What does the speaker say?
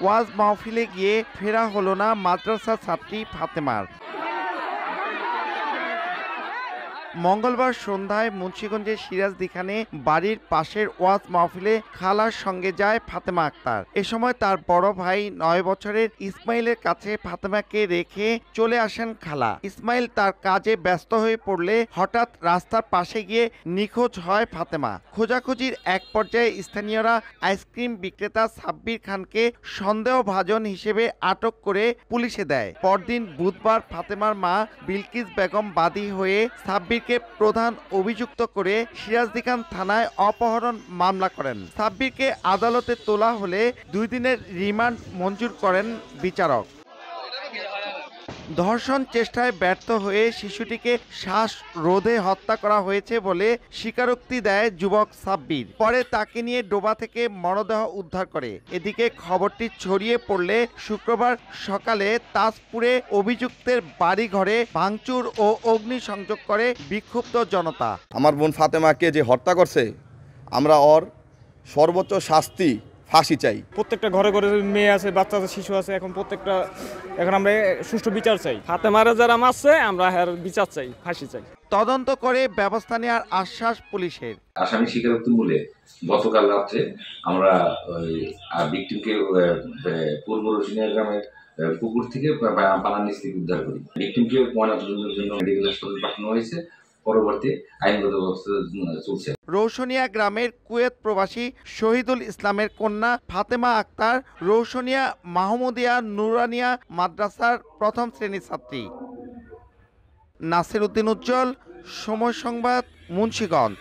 ওয়াজ মাহফিলে গিয়ে ফেরা হলো না মাদ্রাসা ছাত্রী ফাতেমার। মঙ্গলবার সন্ধ্যায় মুন্সিগঞ্জের সিরাজদিখানে বাড়ির পাশের ওয়াজ মাহফিলে খালার সঙ্গে যায় ফাতেমা আক্তার। এ সময় তার বড় ভাই 9 বছরের ইসমাইলের কাছে ফাতেমাকে রেখে চলে আসেন খালা। ইসমাইল তার কাজে ব্যস্ত হয়ে পড়লে হঠাৎ রাস্তার পাশে গিয়ে নিখোঁজ হয় ফাতেমা। খোঁজাখুঁজির এক পর্যায়ে স্থানীয়রা আইসক্রিম বিক্রেতা সাব্বির খানকে সন্দেহভাজন হিসেবে আটক করে পুলিশে দেয়। পরদিন বুধবার ফাতেমার মা বিলকিস বেগম বাদী হয়ে সাব্বিরকে প্রধান অভিযুক্ত করে সিরাজদিখান থানায় অপহরণ মামলা করেন। সাব্বিরকে আদালতে তোলা হলে 2 দিনের রিমান্ড মঞ্জুর করেন বিচারক। ধর্ষণ চেষ্টায় ব্যর্থ হয়ে শিশুটিকে শ্বাসরোধে হত্যা করা হয়েছে বলে স্বীকারোক্তি দেয় যুবক সাব্বির। পরে তাকে নিয়ে ডোবা থেকে মরদেহ উদ্ধার করে। এদিকে খবরটি ছড়িয়ে পড়লে শুক্রবার সকালে তাজপুরে অভিযুক্তের বাড়িঘরে ভাঙচুর ও অগ্নিসংযোগ করে বিক্ষুব্ধ জনতা। আমার বোন ফাতেমাকে যে হত্যা করছে, আমরা ওর সর্বোচ্চ শাস্তি ফাঁসি চাই। প্রত্যেকটা ঘরে ঘরে মেয়ে আছে, বাচ্চা আছে, শিশু আছে, এখন আমরা সুষ্ঠু বিচার চাই। হাতেমারা যারা মারছে আমরা বিচার চাই, ফাঁসি চাই। তদন্ত করে ব্যবস্থা নেওয়ার আশ্বাস পুলিশের। আসামি স্বীকারোক্তি মূলে গতকাল রাত্রে আমরা ভিকটিমকে পূর্ব রসিনিয়া গ্রামের পুকুর থেকে পানার নিচ থেকে উদ্ধার করি। ভিকটিমকে ময়নাতদন্তের জন্য মেডিকেল হাসপাতালে পাঠানো হয়েছে। পরবর্তী আইনগত ব্যবস্থা চলছে। রৌশনিয়া গ্রামের কুয়েত প্রবাসী শহীদুল ইসলামের কন্যা ফাতেমা আক্তার রৌশনিয়া মাহমুদিয়া নুরানিয়া মাদ্রাসার 1ম শ্রেণীর ছাত্রী। নাসির উদ্দিন উজ্জ্বল, সময় সংবাদ, মুন্সিগঞ্জ।